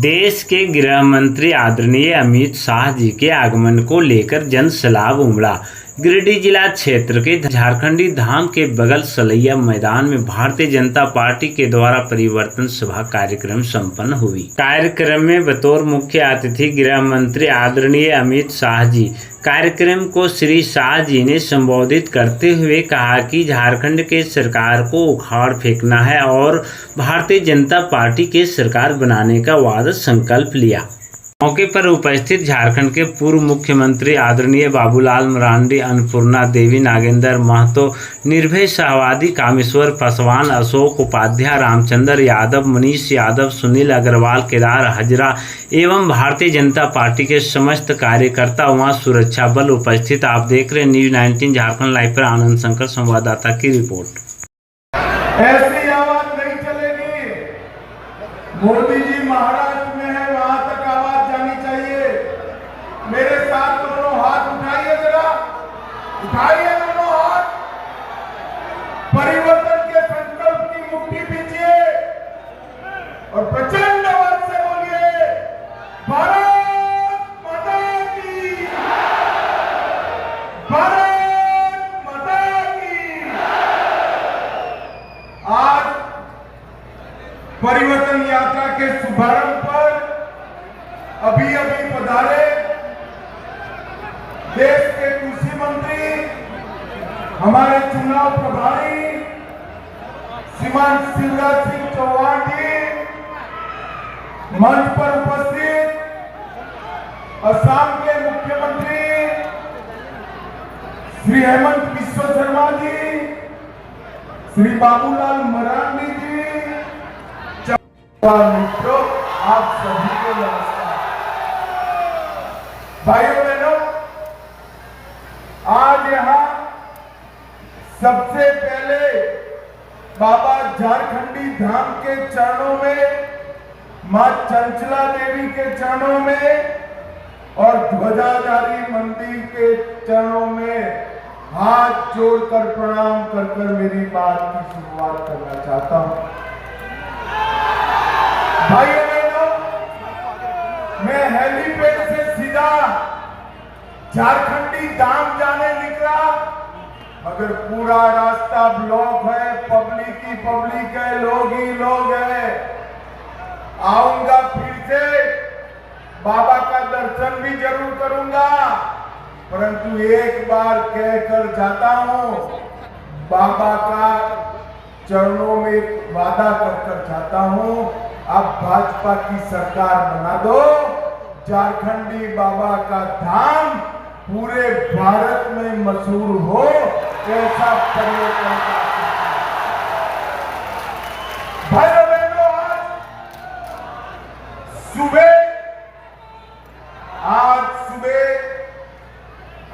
देश के गृह मंत्री आदरणीय अमित शाह जी के आगमन को लेकर जन सैलाब उमड़ा। गिरिडीह जिला क्षेत्र के झारखंडी धाम के बगल सलैया मैदान में भारतीय जनता पार्टी के द्वारा परिवर्तन सभा कार्यक्रम संपन्न हुई। कार्यक्रम में बतौर मुख्य अतिथि गृह मंत्री आदरणीय अमित शाह जी कार्यक्रम को श्री शाह जी ने संबोधित करते हुए कहा कि झारखंड के सरकार को उखाड़ फेंकना है और भारतीय जनता पार्टी के सरकार बनाने का वादा संकल्प लिया। मौके पर उपस्थित झारखंड के पूर्व मुख्यमंत्री आदरणीय बाबूलाल मरांडी, अन्नपूर्णा देवी, नागेंद्र महतो, निर्भय शाहवादी, कामेश्वर पासवान, अशोक उपाध्याय, रामचंद्र यादव, मनीष यादव, सुनील अग्रवाल, केदार हजरा एवं भारतीय जनता पार्टी के समस्त कार्यकर्ता वहां सुरक्षा बल उपस्थित। आप देख रहे न्यूज 19 झारखंड लाइव पर आनंद शंकर संवाददाता की रिपोर्ट। ऐसी आवाज नहीं चलेगी। मोदी जी महाराष्ट्र में है, वहां तक आवाज जानी चाहिए। मेरे साथ दोनों हाथ उठाइए, जरा उठाइए दोनों हाथ। परिवर्तन के संकल्प की मुट्ठी पीछे और प्रचंड आवाज से बोलिए, भारत माता की, भारत माता की। आज परिवर्तन यात्रा के शुभारंभ पर अभी पधारे देश के कृषि मंत्री, हमारे चुनाव प्रभारी श्रीमान शिवराज सिंह चौहान जी, मंच पर उपस्थित असम के मुख्यमंत्री श्री हेमंत बिस्वा शर्मा जी, श्री बाबूलाल मरांडी जी, मित्रों, आप सभी को नमस्कार। भाइयों बहनों, आज यहाँ सबसे पहले बाबा झारखंडी धाम के चरणों में, मां चंचला देवी के चरणों में और ध्वजाधारी मंदिर के चरणों में हाथ जोड़कर प्रणाम कर मेरी बात की शुरुआत करना चाहता हूं। भाइयों बहनों, मैं हेलीपैड से सीधा झारखंडी धाम जाने निकला, मगर पूरा रास्ता ब्लॉक है, पब्लिक ही पब्लिक है, लोग ही लोग हैं। आऊंगा फिर से, बाबा का दर्शन भी जरूर करूंगा, परंतु एक बार कहकर जाता हूं, बाबा का चरणों में वादा कर जाता हूं, अब भाजपा की सरकार बना दो, झारखंडी बाबा का धाम पूरे भारत में मशहूर हो, ऐसा परिवर्तन का। भाइयों बहनों, आज सुबह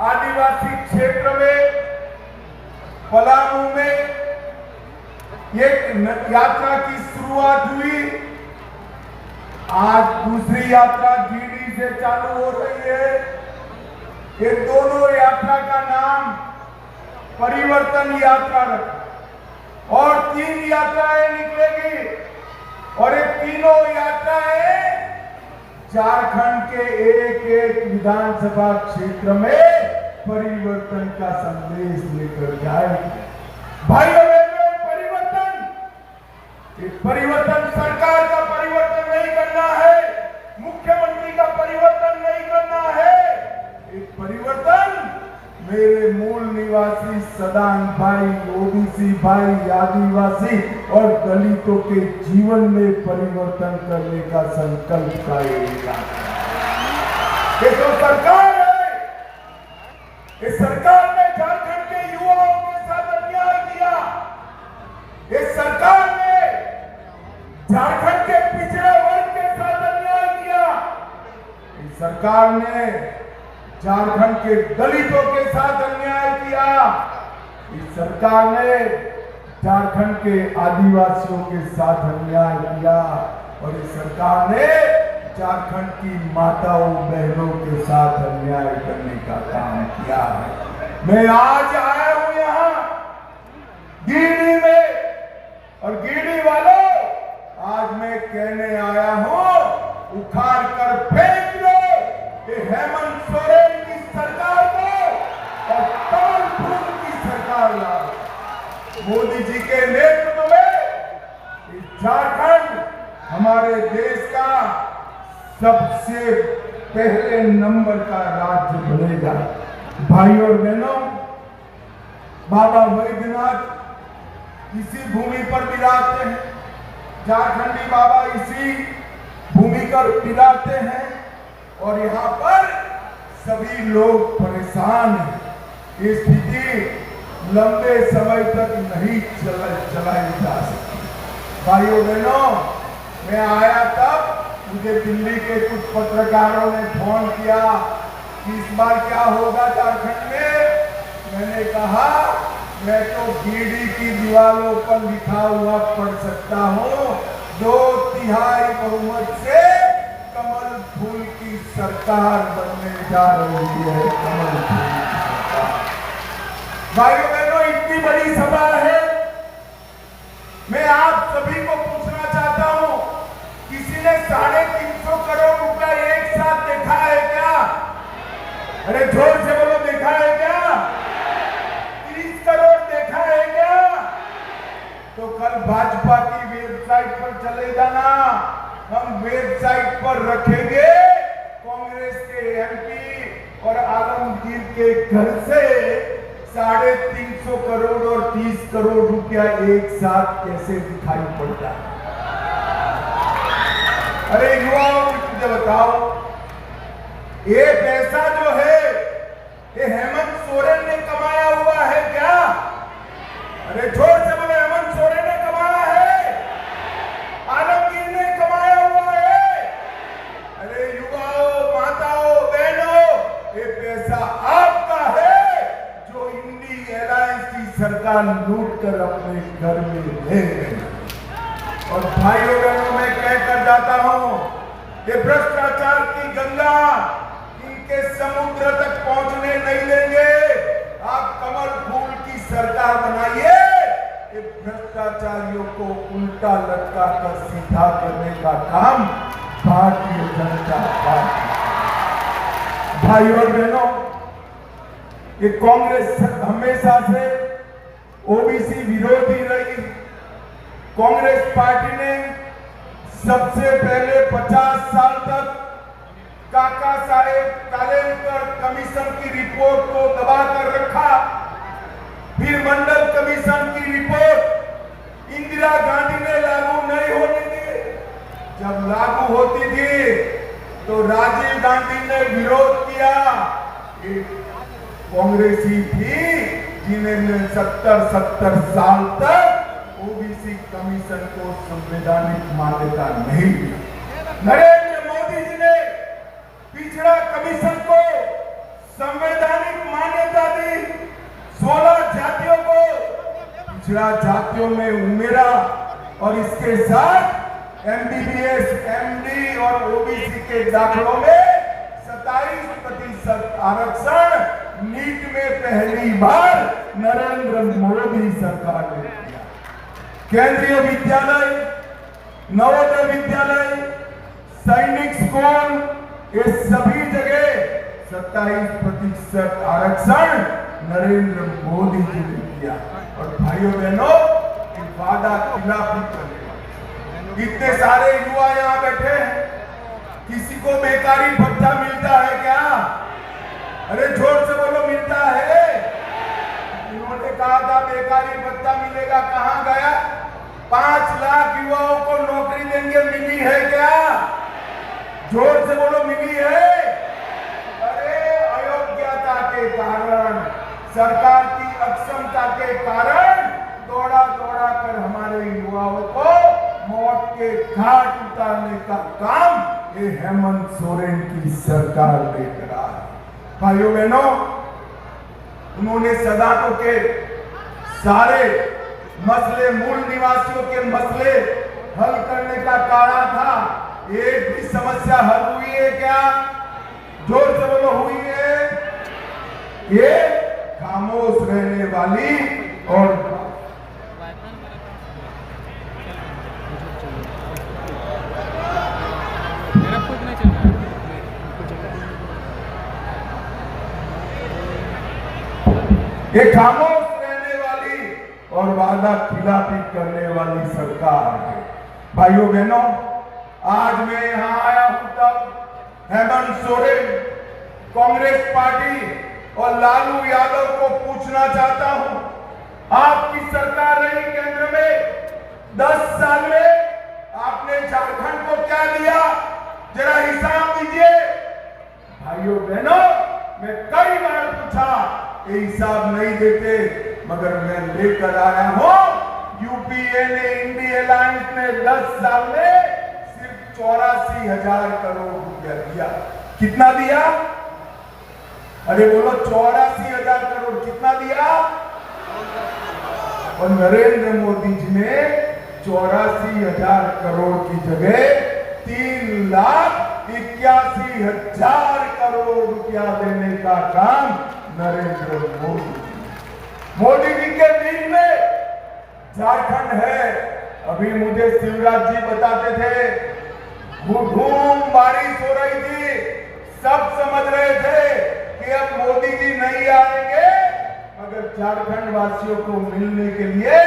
आदिवासी क्षेत्र में पलामू में एक यात्रा की शुरुआत हुई। आज दूसरी यात्रा गिरिडीह से चालू हो रही है। ये दोनों यात्रा का नाम परिवर्तन यात्रा रखा और 3 यात्राएं निकलेगी और ये तीनों यात्राएं झारखंड के एक विधानसभा क्षेत्र में परिवर्तन का संदेश लेकर जाएगी। भाइयों बहनों, परिवर्तन सरकार का परिवर्तन नहीं करना है, मुख्यमंत्री का परिवर्तन नहीं करना है। एक परिवर्तन मेरे मूल निवासी सदान भाई, ओबीसी भाई, आदिवासी और दलितों के जीवन में परिवर्तन करने का संकल्प का एरिया है। ये तो सरकार है। इस सरकार ने झारखंड के युवाओं के साथ अन्याय किया। इस सरकार ने झारखंड के पिछड़े वर्ग के साथ अन्याय किया। इस सरकार ने झारखंड के दलितों के साथ अन्याय किया। इस सरकार ने झारखंड के आदिवासियों के साथ अन्याय किया और इस सरकार ने झारखंड की माताओं बहनों के साथ अन्याय करने का काम किया है। मैं आज आया हूं यहां गिरिडीह में, और गिरिडीह वालों, आज मैं कहने आया हूं उखाड़ कर फेंक दो ये हेमंत सोरेन की सरकार को और कमल फूल की सरकार लाओ। मोदी जी के नेतृत्व में झारखंड हमारे देश का सबसे पहले नंबर का राज्य बनेगा। भाइयों और बहनों, बाबा वैद्यनाथ इसी भूमि पर विराजते हैं, झारखंडी बाबा इसी भूमि पर विराजते हैं और यहाँ पर सभी लोग परेशान हैं। ये स्थिति लंबे समय तक नहीं चलाई जा सकती। भाइयों बहनों, मैं आया तब मुझे दिल्ली के कुछ पत्रकारों ने फोन किया कि इस बार क्या होगा झारखंड में। मैंने कहा मैं तो बीडी की दीवारों पर लिखा हुआ पढ़ सकता हूँ, 2/3 बहुमत से कमल फूल की सरकार बनने जा रही है। कमल फूल की सरकार। भाइयों बहनों, इतनी बड़ी सभा है, मैं आप सभी को पूछना चाहता हूँ, किसी ने 350 करोड़ रुपया एक साथ देखा है क्या? अरे जोर से बोलो, देखा है क्या? 30 करोड़ देखा है क्या? तो कल भाजपा की वेबसाइट पर चले जाना, हम वेबसाइट पर रखेंगे कांग्रेस के एमपी और आलमगीर के घर से 350 करोड़ और 30 करोड़ रुपया एक साथ कैसे दिखाई पड़ता है। अरे युवाओं, मुझे बताओ, ये पैसा जो है ये हेमंत सोरेन ने कमाया हुआ है क्या? अरे जोर से बोलो, हेमंत सोरेन ने कमाया है, आलमगीर ने कमाया हुआ है। अरे युवाओं, माताओं, बहनों, ये पैसा आपका है जो इंडी एलायंस की सरकार लूट कर अपने घर में ले गई। और भाइयों बहनों, मैं कहकर जाता हूं, ये भ्रष्टाचार की गंगा इनके समुद्र तक पहुंचने नहीं देंगे। आप कमल फूल की सरकार बनाइए, ये भ्रष्टाचारियों को उल्टा लटका कर सीधा करने का काम भारतीय जनता पार्टी। भाइयों और बहनों, ये कांग्रेस हमेशा से ओबीसी विरोधी रही। कांग्रेस पार्टी ने सबसे पहले 50 साल तक काका साहेब कालेलकर कमीशन की रिपोर्ट को दबाकर रखा। फिर मंडल कमीशन की रिपोर्ट इंदिरा गांधी ने लागू नहीं होने दी। जब लागू होती थी तो राजीव गांधी ने विरोध किया। कांग्रेसी थी जिन्होंने 70 साल तक ओबीसी कमीशन को संवैधानिक मान्यता नहीं दी। नरेंद्र मोदी जी ने पिछड़ा कमीशन को संवैधानिक मान्यता दी। 16 जातियों को पिछड़ा जातियों में उमेरा और इसके साथ एमबीबीएस, एमडी और ओबीसी के दाखलों में 27% आरक्षण नीट में पहली बार नरेंद्र मोदी सरकार ने किया। केंद्रीय विद्यालय, नवोदय विद्यालय, सैनिक स्कूल, ये सभी जगह 27% आरक्षण नरेंद्र मोदी जी ने किया। और भाइयों बहनों, वादा खिलाफी करने इतने सारे युवा यहाँ बैठे हैं, किसी को बेकारी भत्ता मिलता है क्या? अरे जोर से बोलो, मिलता है? इन्होंने कहा था बेकारी भत्ता मिलेगा, कहां गया? 5 लाख युवाओं को नौकरी देंगे, मिली है क्या? जोर से बोलो, मिली है? अरे अयोग्यता के कारण, सरकार की अक्षमता के कारण दौड़ा कर हमारे युवाओं को मौत के घाट उतारने का काम ये हेमंत सोरेन की सरकार लेकर रहा है। भाइयों बहनों, उन्होंने सदाकों के सारे मसले, मूल निवासियों के मसले हल करने का कहा था। एक भी समस्या हल हुई है क्या? जोर से बोलो, हुई है? ये खामोश रहने वाली और ये खामोश रहने वाली और वादा खिलाफी करने वाली सरकार है। भाइयों बहनों, आज मैं यहाँ आया हूं तब हेमंत सोरेन, कांग्रेस पार्टी और लालू यादव को पूछना चाहता हूं, आपकी सरकार रही केंद्र में 10 साल में आपने झारखंड को क्या दिया, जरा हिसाब दीजिए। भाइयों बहनों, मैं कई बार पूछा, ये हिसाब नहीं देते, मगर मैं लेकर आया हूं। यूपीए ने, इंडिया अलायंस ने 10 साल में सिर्फ 84,000 करोड़ रुपया दिया। कितना दिया? अरे बोलो, 84,000 करोड़ कितना दिया? और नरेंद्र मोदी जी ने 84,000 करोड़ की जगह 3,81,000 करोड़ रुपया देने का काम नरेंद्र मोदी जी के दिन में झारखंड है। अभी मुझे शिवराज जी बताते थे, धूम बारिश हो रही थी, सब समझ रहे थे कि अब मोदी जी नहीं आएंगे, मगर झारखंड वासियों को मिलने के लिए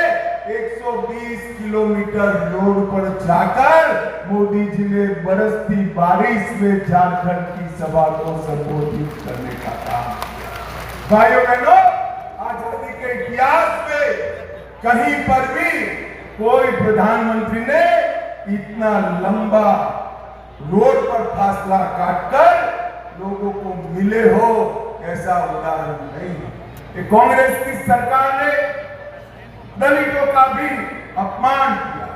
120 किलोमीटर रोड पर जाकर मोदी जी ने बरसती बारिश में झारखंड की सभा को संबोधित करने का काम। भाइयों बहनों, आजादी के इतिहास में कहीं पर भी कोई प्रधानमंत्री ने इतना लंबा रोड पर फासला काटकर लोगों को मिले हो, ऐसा उदाहरण नहीं है। ये कांग्रेस की सरकार ने दलितों का भी अपमान किया,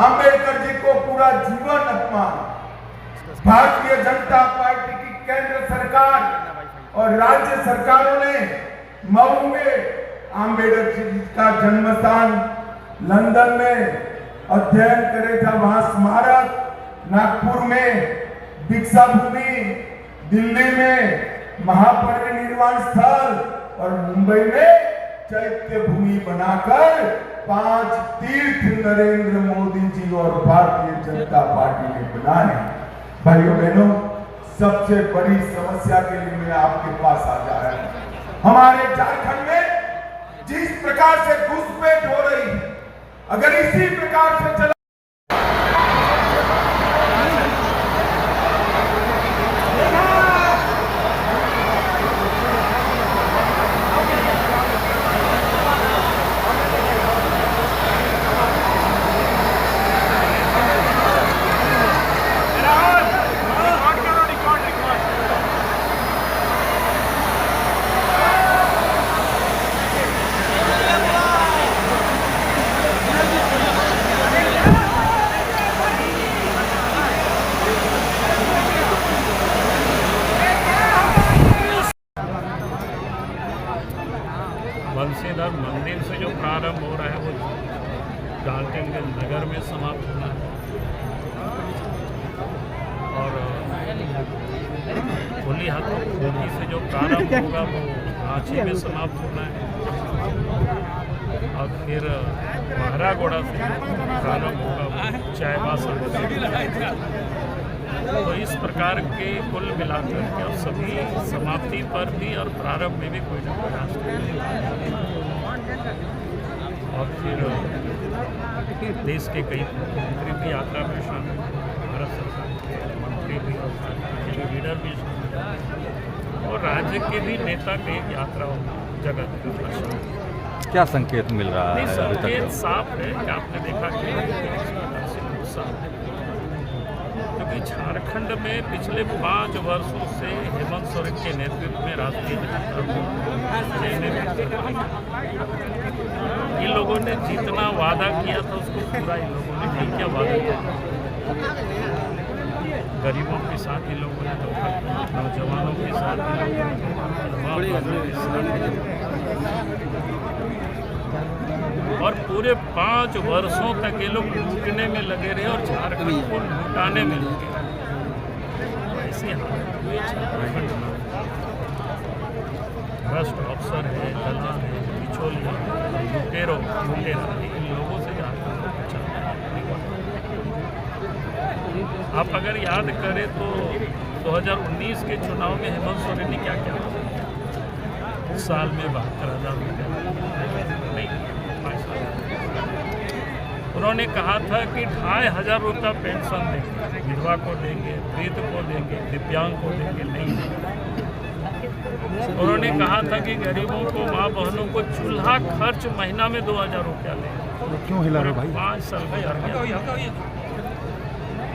अंबेडकर जी को पूरा जीवन अपमान। भारतीय जनता पार्टी की केंद्र सरकार और राज्य सरकारों ने मऊ में अंबेडकर जी का जन्म स्थान, लंदन में अध्ययन करे था, वहां स्मारक, नागपुर में दीक्षा भूमि, दिल्ली में महापरिनिर्वाण स्थल और मुंबई में चैत्य भूमि बनाकर 5 तीर्थ नरेंद्र मोदी जी और भारतीय जनता पार्टी ने बनाए। भाइयों बहनों, सबसे बड़ी समस्या के लिए मैं आपके पास आ जा रहा हूं। हमारे झारखंड में जिस प्रकार से घुसपैठ हो रही है, अगर इसी प्रकार से चला बंसीधर मंदिर से जो प्रारंभ हो रहा है वो डाल्टनगंज नगर में समाप्त होना है और होली हाथों होली से जो प्रारंभ होगा वो रांची में समाप्त होना है और फिर महारागोड़ा से प्रारंभ होगा वो चायबासा। तो इस प्रकार के कुल मिलाकर के और सभी समाप्ति पर भी और प्रारंभ में भी कोई ना कोई राष्ट्र और फिर देश के कई मुख्यमंत्री भी यात्रा में शामिल, भारत सरकार के मंत्री भी और के लीडर भी शामिल और राज्य के भी नेता की यात्रा जगह जगह शामिल। क्या संकेत मिल रहा है? संकेत साफ है कि आपने देखा कि क्योंकि झारखंड में पिछले 5 वर्षों से हेमंत सोरेन के नेतृत्व में राष्ट्रीय इन लोगों ने जितना वादा किया था उसको पूरा इन लोगों ने नहीं किया। वादा किया गरीबों के साथ इन लोगों ने धोखा किया, नौजवानों के साथ और पूरे 5 वर्षों तक ये लोग लूटने में लगे रहे और झारखंड को लुटाने में लगे रहे। ऐसी हालत हुई झारखंड में। भ्रष्ट अफसर है, दलाल है, बिचौलिया, लुटेरा इन लोगों से झारखंड को बचाना है। आप अगर याद करें तो 2019 के चुनाव में हेमंत सोरेन ने क्या किया, साल में 72,000 रुपये नहीं, 5 साल। उन्होंने कहा था कि 2,500 रुपये पेंशन देंगे, विधवा को देंगे, वृद्ध को देंगे, दिव्यांग को देंगे, नहीं देंगे। उन्होंने कहा था कि गरीबों को, माँ बहनों को चूल्हा खर्च महीना में 2,000 रुपया लेंगे। क्यों हिला रहे भाई? 5 साल में कर गया।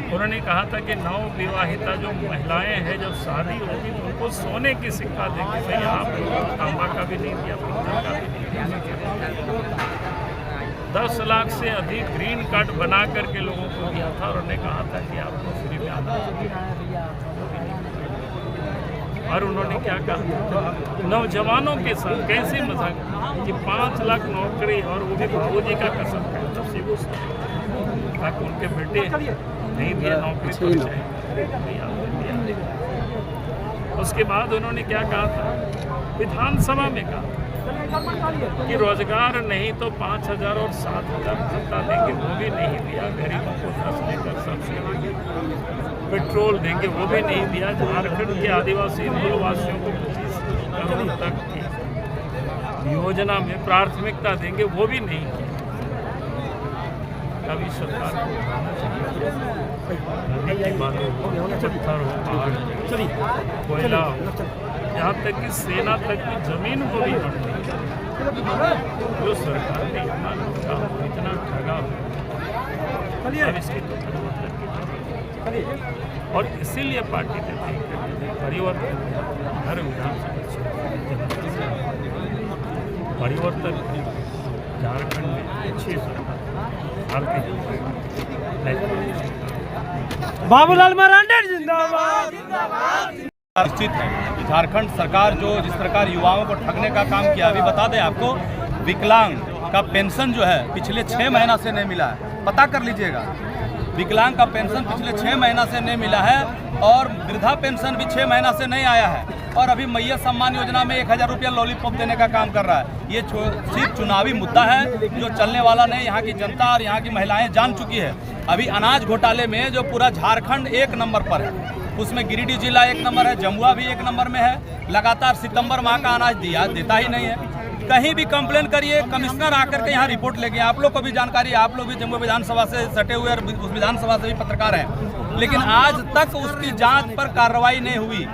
उन्होंने कहा था कि नव विवाहिता जो महिलाएं हैं, जब शादी होगी तो उनको सोने की सिक्का देंगे। भाई आप लोगों को तांबा का भी नहीं दिया, पत्थर का भी नहीं दिया। 10 लाख से अधिक ग्रीन कार्ड बना करके लोगों को दिया था और उन्होंने कहा था कि आपको फ्री में आना चाहिए। और उन्होंने क्या कहा, नौजवानों के साथ कैसे मजाक कि 5 लाख नौकरी, और वो भी बाबूजी का कसम है ताकि उनके बेटे नहीं दिया नौकरी पर। उसके बाद उन्होंने क्या कहा था, विधानसभा में कहा कि रोजगार नहीं तो 5,000 और 7,000 भत्ता देंगे, वो भी नहीं दिया। गरीबों को 10 लीटर सब्सिडी, पेट्रोल देंगे, वो भी नहीं दिया। झारखंड के आदिवासी मूलवासियों को 25 करोड़ तक की योजना में प्राथमिकता देंगे, वो भी नहीं किया। कभी सरकार को उठाना चाहिए, नदी की बातों हो, पत्थर हो, पहाड़, कोयला हो, यहाँ तक कि सेना तक की जमीन को भी बढ़ती है। जो सरकार ने इतना लूटा हो, इतना ठगा हो, अब इसकी तो परिवर्तन की, और इसीलिए पार्टी ने परिवर्तन हर विधानसभा परिवर्तन झारखंड में अच्छी सरकार बाबूलाल मरांडी जिंदाबाद। निश्चित है कि झारखंड सरकार जो जिस प्रकार युवाओं को ठगने का काम किया, अभी बता दें आपको, विकलांग का पेंशन जो है पिछले 6 महीना से नहीं मिला है, पता कर लीजिएगा। विकलांग का पेंशन पिछले 6 महीना से नहीं मिला है और वृद्धा पेंशन भी 6 महीना से नहीं आया है। और अभी मैया सम्मान योजना में 1,000 रुपया लॉलीपॉप देने का काम कर रहा है। ये सिर्फ चुनावी मुद्दा है जो चलने वाला नहीं। यहाँ की जनता और यहाँ की महिलाएं जान चुकी है। अभी अनाज घोटाले में जो पूरा झारखंड 1 नंबर पर है, उसमें गिरिडीह जिला 1 नंबर है, जमुआ भी 1 नंबर में है। लगातार सितंबर माह का अनाज देता ही नहीं है। कहीं भी कंप्लेन करिए, कमिश्नर आकर के यहाँ रिपोर्ट लेके, आप लोग को भी जानकारी है, आप लोग भी जम्मू विधानसभा से सटे हुए और उस विधानसभा से भी पत्रकार हैं, लेकिन आज तक उसकी जांच पर कार्रवाई नहीं हुई।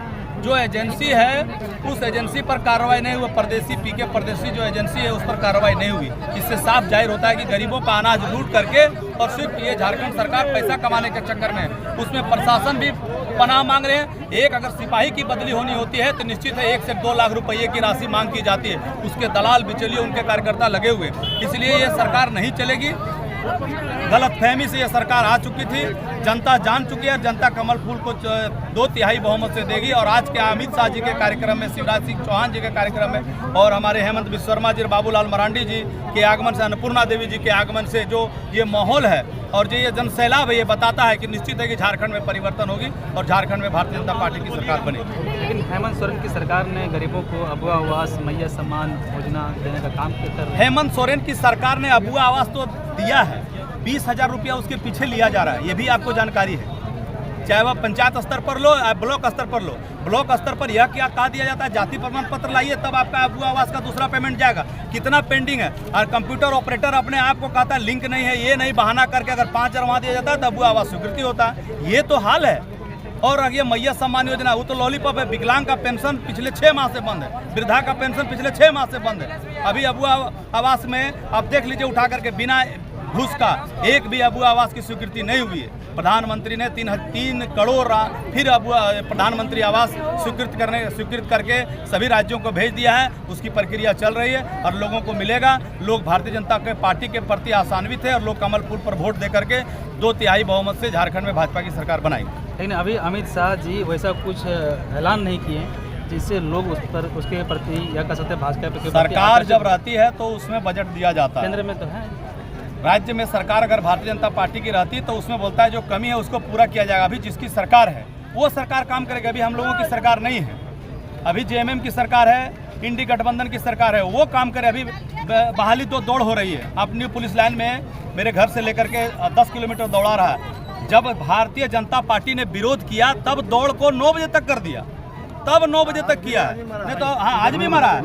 जो एजेंसी है उस एजेंसी पर कार्रवाई नहीं हुई, परदेसी पीके परदेसी जो एजेंसी है उस पर कार्रवाई नहीं हुई। इससे साफ जाहिर होता है कि गरीबों का अनाज लूट करके और सिर्फ ये झारखंड सरकार पैसा कमाने के चक्कर में, उसमें प्रशासन भी पनाह मांग रहे हैं। एक अगर सिपाही की बदली होनी होती है तो निश्चित है 1 से 2 लाख रुपये की राशि मांग की जाती है। उसके दलाल बिचौलिए उनके कार्यकर्ता लगे हुए, इसलिए ये सरकार नहीं चलेगी। गलतफहमी से यह सरकार आ चुकी थी, जनता जान चुकी है। जनता कमल फूल को 2/3 बहुमत से देगी। और आज के अमित शाह जी के कार्यक्रम में, शिवराज सिंह चौहान जी के कार्यक्रम में और हमारे हेमंत बिस्व शर्मा जी, बाबूलाल मरांडी जी के आगमन से, अन्नपूर्णा देवी जी के आगमन से जो ये माहौल है और जो ये जनसैलाब है, ये बताता है कि निश्चित है कि झारखंड में परिवर्तन होगी और झारखंड में भारतीय जनता पार्टी की सरकार बनेगी। लेकिन हेमंत सोरेन की सरकार ने गरीबों को अबुआ आवास, मैया सम्मान योजना देने का काम कर रही है। हेमंत सोरेन की सरकार ने अबुआ आवास तो दिया है, 20,000 रुपया उसके पीछे लिया जा रहा है, ये भी आपको जानकारी है। चाहे वह पंचायत स्तर पर लो या ब्लॉक स्तर पर लो, ब्लॉक स्तर पर यह क्या कहा दिया जाता है, जाति प्रमाण पत्र लाइए तब आपका अबुआ आवास का दूसरा पेमेंट जाएगा। कितना पेंडिंग है। और कंप्यूटर ऑपरेटर अपने आप को कहता है लिंक नहीं है, ये नहीं बहाना करके अगर 5,000 वहाँ दिया जाता है तो अबुआ आवास स्वीकृति होता है। ये तो हाल है। और ये मैया सम्मान योजना वो तो लॉलीपॉप है। विकलांग का पेंशन पिछले 6 माह से बंद है, वृद्धा का पेंशन पिछले 6 माह से बंद है। अभी अबुआ आवास में आप देख लीजिए, उठा करके बिना घूस का एक भी अबुआ आवास की स्वीकृति नहीं हुई है। प्रधानमंत्री ने 3 करोड़ फिर अबुआ प्रधानमंत्री आवास स्वीकृत करके सभी राज्यों को भेज दिया है। उसकी प्रक्रिया चल रही है और लोगों को मिलेगा। लोग भारतीय जनता पार्टी के प्रति आशान्वित है और लोग कमल फूल पर वोट दे करके 2/3 बहुमत से झारखंड में भाजपा की सरकार बनाएगी। लेकिन अभी अमित शाह जी वैसा कुछ ऐलान नहीं किए जिससे लोग उसके प्रति या कह सकते भाजपा सरकार जब रहती है तो उसमें बजट दिया जाता है। केंद्र में तो है, राज्य में सरकार अगर भारतीय जनता पार्टी की रहती तो उसमें बोलता है जो कमी है उसको पूरा किया जाएगा। अभी जिसकी सरकार है वो सरकार काम करेगी। अभी हम लोगों की सरकार नहीं है, अभी जेएमएम की सरकार है, इंडी गठबंधन की सरकार है, वो काम करे। अभी बहाली तो दौड़ हो रही है। अपनी पुलिस लाइन में मेरे घर से लेकर के 10 किलोमीटर दौड़ा रहा है। जब भारतीय जनता पार्टी ने विरोध किया तब दौड़ को 9 बजे तक कर दिया, तब 9 बजे तक किया है, नहीं तो हाँ आज भी मरा है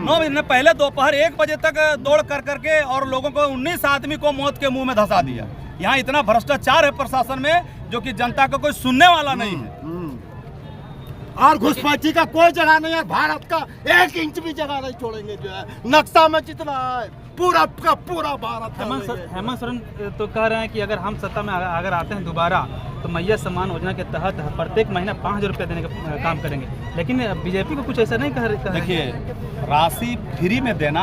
9 बजे। पहले दोपहर 1 बजे तक दौड़ कर करके और लोगों को 19 आदमी को मौत के मुंह में धंसा दिया। यहाँ इतना भ्रष्टाचार है प्रशासन में जो कि जनता को कोई सुनने वाला नहीं है। और घुसपैठी का कोई जगह नहीं है, भारत का 1 इंच भी जगह नहीं छोड़ेंगे। जो है नक्शा में जितना है पूरा का पूरा भारत। हेमंत सोरेन तो कह रहे हैं कि अगर हम सत्ता में अगर आते हैं दोबारा तो मैया सम्मान योजना के तहत प्रत्येक महीना 5,000 रुपये देने का काम करेंगे, लेकिन बीजेपी को कुछ ऐसा नहीं कह। देखिए, राशि फ्री में देना,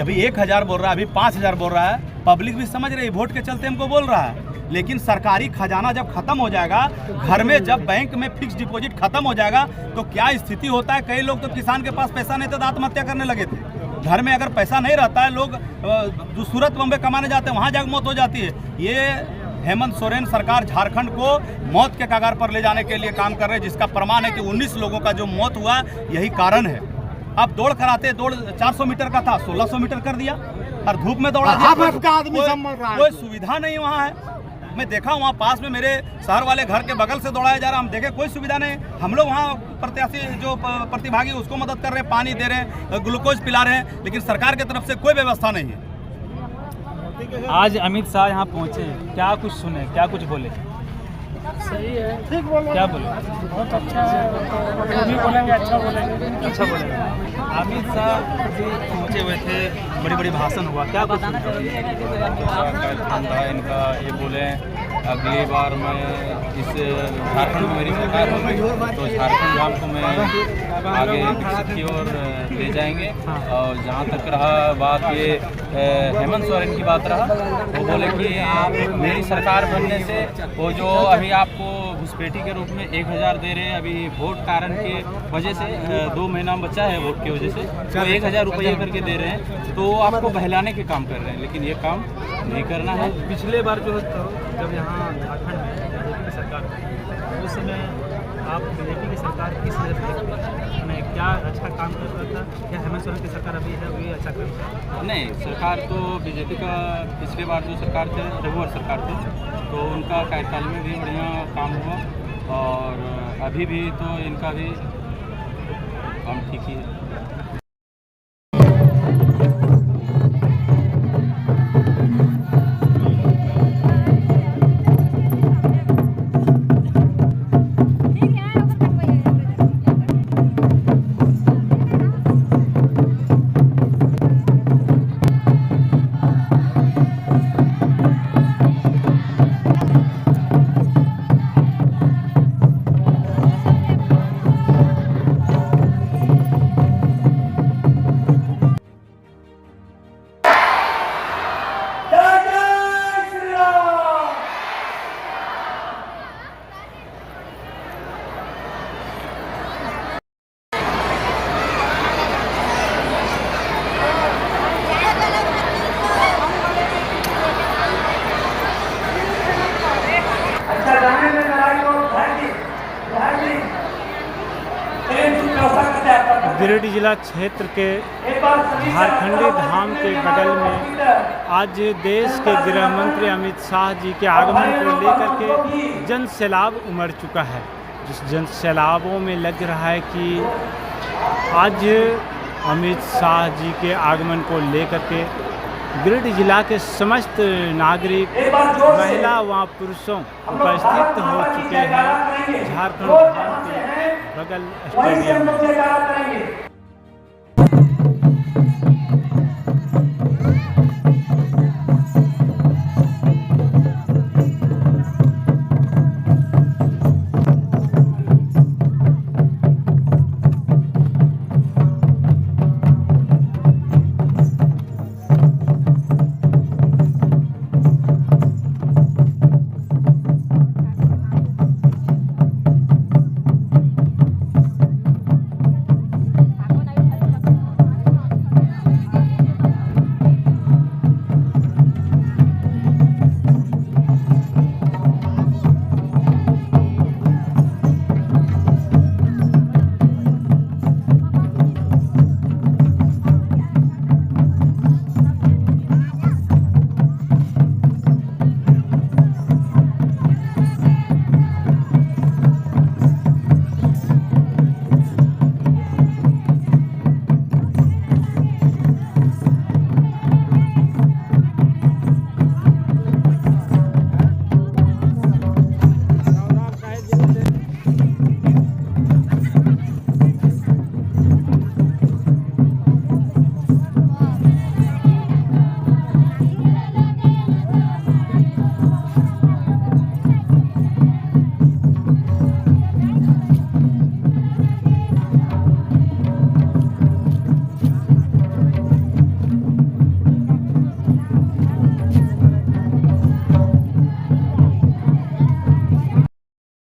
अभी 1,000 बोल रहा है, अभी 5,000 बोल रहा है, पब्लिक भी समझ रही है, वोट के चलते हमको बोल रहा है। लेकिन सरकारी खजाना जब खत्म हो जाएगा, घर में जब बैंक में फिक्स डिपॉजिट खत्म हो जाएगा तो क्या स्थिति होता है। कई लोग तो किसान के पास पैसा नहीं था तो आत्महत्या करने लगे थे। घर में अगर पैसा नहीं रहता है, लोग जो सूरत बम्बे कमाने जाते हैं वहाँ जाकर मौत हो जाती है। ये हेमंत सोरेन सरकार झारखंड को मौत के कगार पर ले जाने के लिए काम कर रहे हैं, जिसका प्रमाण है कि 19 लोगों का जो मौत हुआ यही कारण है। अब दौड़ कराते, दौड़ 400 मीटर का था 1600 मीटर कर दिया और धूप में दौड़ा दिया। कोई सुविधा नहीं वहाँ है। मैं देखा वहाँ पास में मेरे शहर वाले घर के बगल से दौड़ाया जा रहा, हम देखे कोई सुविधा नहीं। हम लोग वहाँ प्रत्याशी जो प्रतिभागी उसको मदद कर रहे हैं, पानी दे रहे हैं, ग्लूकोज पिला रहे हैं, लेकिन सरकार की तरफ से कोई व्यवस्था नहीं है। आज अमित शाह यहाँ पहुँचे, क्या कुछ सुने, क्या कुछ बोले? सही है, क्या बोले? बहुत अच्छा है, जो भी बोलेंगे अच्छा बोलेंगे। अच्छा बोले। अमित शाह जी पहुँचे हुए थे, बड़ी बड़ी भाषण हुआ, क्या बताना चाहिए? इनका ये बोले अगली बार मैं इस झारखंड में मेरी सरकार होगी तो झारखंड राम को मैं आगे विकसित की ओर ले जाएंगे। और जहाँ तक रहा बात ये हेमंत सोरेन की बात रहा, वो बोले कि मेरी सरकार बनने से वो जो अभी आपको घुसपैठी के रूप में 1,000 दे रहे हैं, अभी वोट कारण के वजह से 2 महीना बचा है वोट की वजह से, तो 1,000 रुपये करके दे रहे हैं, तो आपको बहलाने के काम कर रहे हैं, लेकिन ये काम नहीं करना है। पिछले बार जो जब यहाँ झारखंड में बीजेपी की सरकार उस समय आप बीजेपी की सरकार किस में क्या अच्छा काम कर रहा था? क्या हेमंत सोरेन की सरकार अभी है वही अच्छा कर रहा है? नहीं, सरकार तो बीजेपी का पिछले बार जो सरकार थे रघुवर सरकार थे, तो उनका कार्यकाल में भी बढ़िया काम हुआ और अभी भी तो इनका भी काम ठीक ही है। गिरिडीह जिला क्षेत्र के झारखंडी धाम के बगल में आज देश के गृह मंत्री अमित शाह जी के आगमन को लेकर के जन सैलाब उमड़ चुका है। जिस जन सैलाबों में लग रहा है कि आज अमित शाह जी के आगमन को लेकर के गिरिडीह जिला के समस्त नागरिक, महिला व पुरुषों उपस्थित हो चुके हैं झारखंड धाम के बगल स्टेडियम में।